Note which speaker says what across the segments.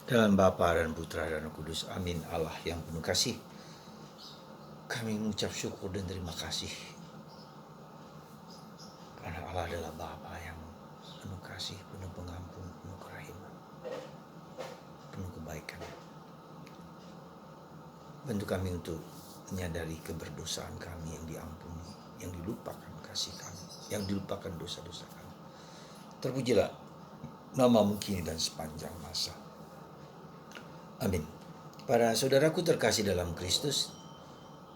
Speaker 1: Dalam Bapa dan Putra dan Roh Kudus. Amin. Allah yang penuh kasih, kami mengucap syukur dan terima kasih karena Allah adalah Bapa yang penuh kasih, penuh pengampun, penuh kerahiman, penuh kebaikan. Bantu kami untuk menyadari keberdosaan kami yang diampuni, yang dilupakan kasih kami, yang dilupakan dosa-dosa kami. Terpujilah namamu kini dan sepanjang masa. Amin. Para saudaraku terkasih dalam Kristus,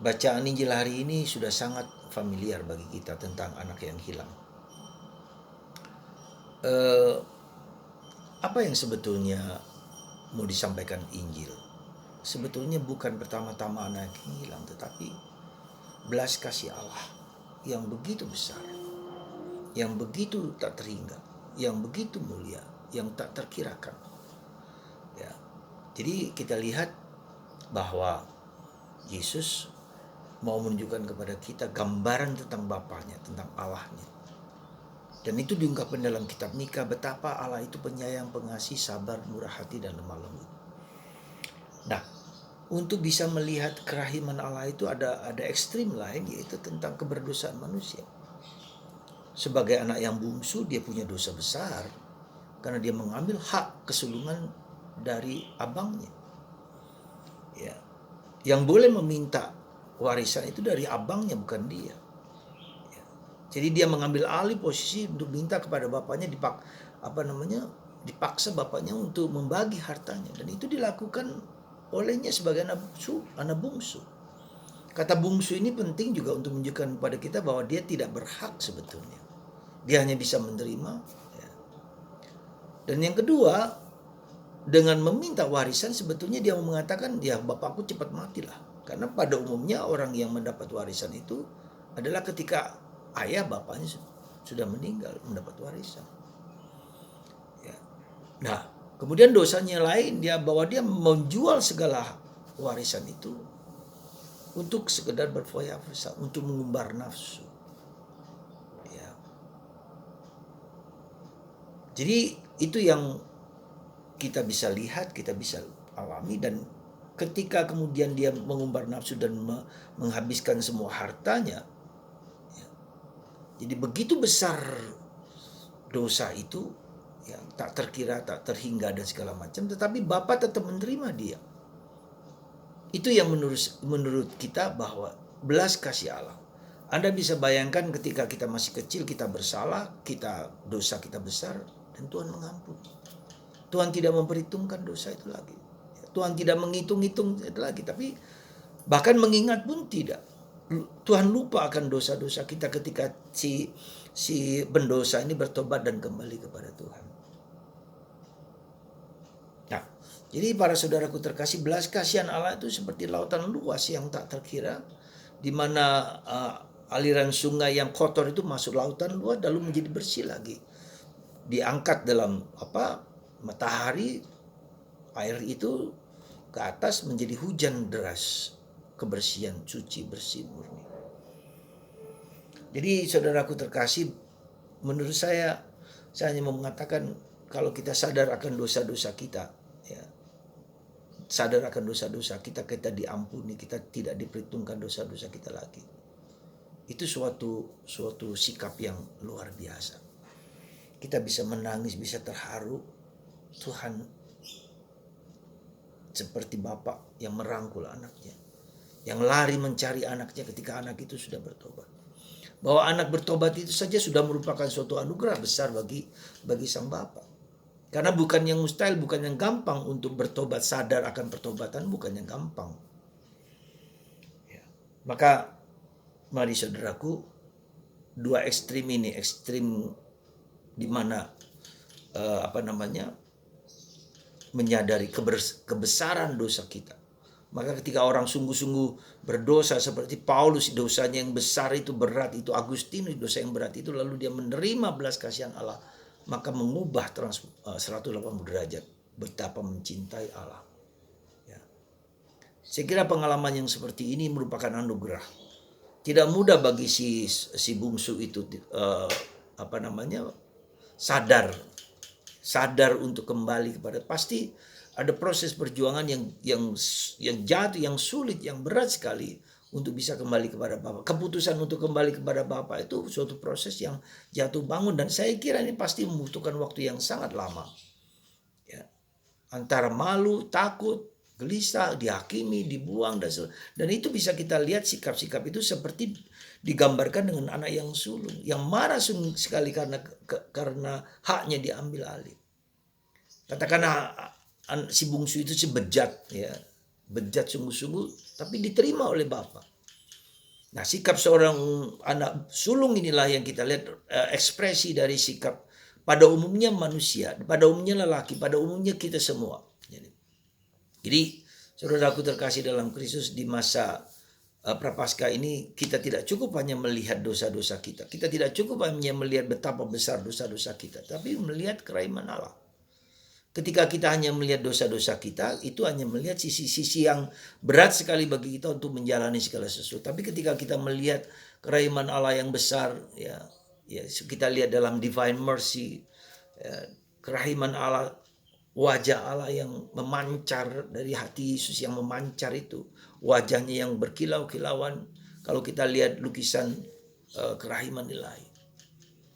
Speaker 1: bacaan Injil hari ini sudah sangat familiar bagi kita tentang anak yang hilang. Apa yang sebetulnya mau disampaikan Injil? Sebetulnya bukan pertama-tama anak yang hilang, tetapi belas kasih Allah yang begitu besar, yang begitu tak terhingga, yang begitu mulia, yang tak terkirakan. Ya. Jadi kita lihat bahwa Yesus mau menunjukkan kepada kita gambaran tentang Bapaknya, tentang Allahnya. Dan itu diungkapkan dalam kitab Mika, betapa Allah itu penyayang, pengasih, sabar, murah hati, dan lemah lembut. Nah, untuk bisa melihat kerahiman Allah itu ada ekstrim lain, yaitu tentang keberdosaan manusia. Sebagai anak yang bungsu, dia punya dosa besar karena dia mengambil hak kesulungan dari abangnya. Ya, yang boleh meminta warisan itu dari abangnya, bukan dia. Ya. Jadi dia mengambil alih posisi untuk minta kepada bapaknya, dipaksa bapaknya untuk membagi hartanya, dan itu dilakukan olehnya sebagai anak bungsu. Kata bungsu ini penting juga untuk menunjukkan kepada kita bahwa dia tidak berhak sebetulnya. Dia hanya bisa menerima. Ya. Dan yang kedua, dengan meminta warisan sebetulnya dia mau mengatakan, ya bapakku cepat matilah. Karena pada umumnya orang yang mendapat warisan itu adalah ketika ayah bapaknya sudah meninggal mendapat warisan. Ya. Nah, kemudian dosanya lain, bahwa dia menjual segala warisan itu untuk sekedar berfoya-foya, untuk mengumbar nafsu. Ya. Jadi itu yang kita bisa lihat, kita bisa alami, dan ketika kemudian dia mengumbar nafsu dan menghabiskan semua hartanya, ya, jadi begitu besar dosa itu, ya, tak terkira, tak terhingga dan segala macam, tetapi Bapa tetap menerima dia. Itu yang menurut kita bahwa belas kasih Allah. Anda bisa bayangkan ketika kita masih kecil, kita bersalah, dosa kita besar, dan Tuhan mengampuni. Tuhan tidak memperhitungkan dosa itu lagi. Tuhan tidak menghitung-hitung itu lagi, tapi bahkan mengingat pun tidak. Tuhan lupa akan dosa-dosa kita ketika si pendosa ini bertobat dan kembali kepada Tuhan. Nah, jadi para saudaraku terkasih, belas kasihan Allah itu seperti lautan luas yang tak terkira, di mana aliran sungai yang kotor itu masuk lautan luas lalu menjadi bersih lagi. Diangkat dalam matahari, air itu ke atas menjadi hujan deras, kebersihan, suci, bersih, murni. Jadi saudaraku terkasih, menurut saya hanya mau mengatakan, kalau kita sadar akan dosa-dosa kita, ya, sadar akan dosa-dosa kita diampuni, kita tidak diperhitungkan dosa-dosa kita lagi. Itu suatu sikap yang luar biasa. Kita bisa menangis, bisa terharu. Tuhan seperti bapak yang merangkul anaknya, yang lari mencari anaknya ketika anak itu sudah bertobat. Bahwa anak bertobat itu saja sudah merupakan suatu anugerah besar bagi sang bapak. Karena bukan yang mustahil, bukan yang gampang untuk bertobat, sadar akan pertobatan, bukan yang gampang. Ya. Maka mari saudaraku, dua ekstrim ini, ekstrim di mana menyadari kebesaran dosa kita. Maka ketika orang sungguh-sungguh berdosa seperti Paulus, dosanya yang besar itu berat, itu Agustinus dosa yang berat itu, lalu dia menerima belas kasihan Allah, maka mengubah 180 derajat betapa mencintai Allah. Ya. Saya kira pengalaman yang seperti ini merupakan anugerah. Tidak mudah bagi si bungsu itu sadar untuk kembali kepada, pasti Ada proses perjuangan yang jatuh, yang sulit, yang berat sekali untuk bisa kembali kepada Bapa. Keputusan untuk kembali kepada Bapa itu suatu proses yang jatuh bangun, dan saya kira ini pasti membutuhkan waktu yang sangat lama. Ya. Antara malu, takut, gelisah, dihakimi, dibuang, dan itu bisa kita lihat sikap-sikap itu seperti digambarkan dengan anak yang sulung, yang marah sekali karena haknya diambil alih. Katakanlah si bungsu itu sebejat, ya, bejat sungguh-sungguh, tapi diterima oleh Bapa. Nah, sikap seorang anak sulung inilah yang kita lihat ekspresi dari sikap pada umumnya manusia, pada umumnya lelaki, pada umumnya kita semua. Jadi saudaraku terkasih dalam Kristus, di masa Prapaskah ini kita tidak cukup hanya melihat dosa-dosa kita. Kita tidak cukup hanya melihat betapa besar dosa-dosa kita, tapi melihat kerahiman Allah. Ketika kita hanya melihat dosa-dosa kita, itu hanya melihat sisi-sisi yang berat sekali bagi kita untuk menjalani segala sesuatu. Tapi ketika kita melihat kerahiman Allah yang besar, ya kita lihat dalam divine mercy, ya, kerahiman Allah, wajah Allah yang memancar dari hati Yesus, yang memancar itu, wajahnya yang berkilau-kilauan. Kalau kita lihat lukisan kerahiman ilahi,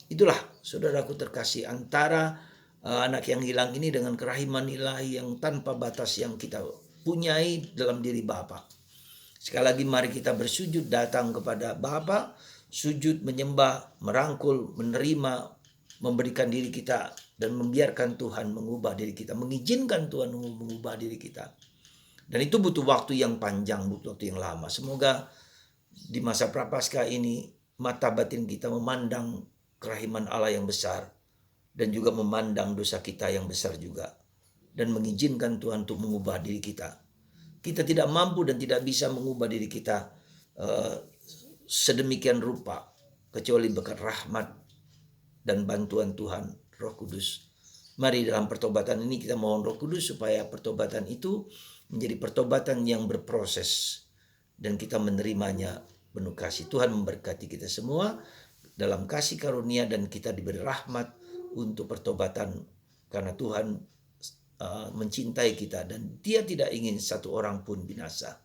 Speaker 1: itulah saudaraku terkasih, antara anak yang hilang ini dengan kerahiman ilahi yang tanpa batas yang kita punyai dalam diri Bapa. Sekali lagi mari kita bersujud datang kepada Bapa, sujud, menyembah, merangkul, menerima, memberikan diri kita, dan membiarkan Tuhan mengubah diri kita, mengizinkan Tuhan mengubah diri kita. Dan itu butuh waktu yang panjang, butuh waktu yang lama. Semoga di masa Prapaskah ini mata batin kita memandang kerahiman Allah yang besar, dan juga memandang dosa kita yang besar juga, dan mengizinkan Tuhan untuk mengubah diri kita. Kita tidak mampu dan tidak bisa mengubah diri kita sedemikian rupa kecuali berkat rahmat dan bantuan Tuhan Roh Kudus. Mari dalam pertobatan ini kita mohon Roh Kudus supaya pertobatan itu menjadi pertobatan yang berproses dan kita menerimanya penuh kasih. Tuhan memberkati kita semua dalam kasih karunia, dan kita diberi rahmat untuk pertobatan, karena Tuhan mencintai kita dan Dia tidak ingin satu orang pun binasa.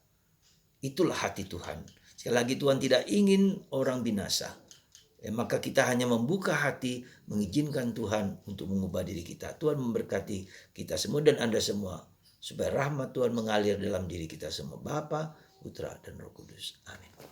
Speaker 1: Itulah hati Tuhan. Sekali lagi, Tuhan tidak ingin orang binasa. Maka kita hanya membuka hati, mengizinkan Tuhan untuk mengubah diri kita. Tuhan memberkati kita semua dan Anda semua, supaya rahmat Tuhan mengalir dalam diri kita semua. Bapa, Putra, dan Roh Kudus. Amin.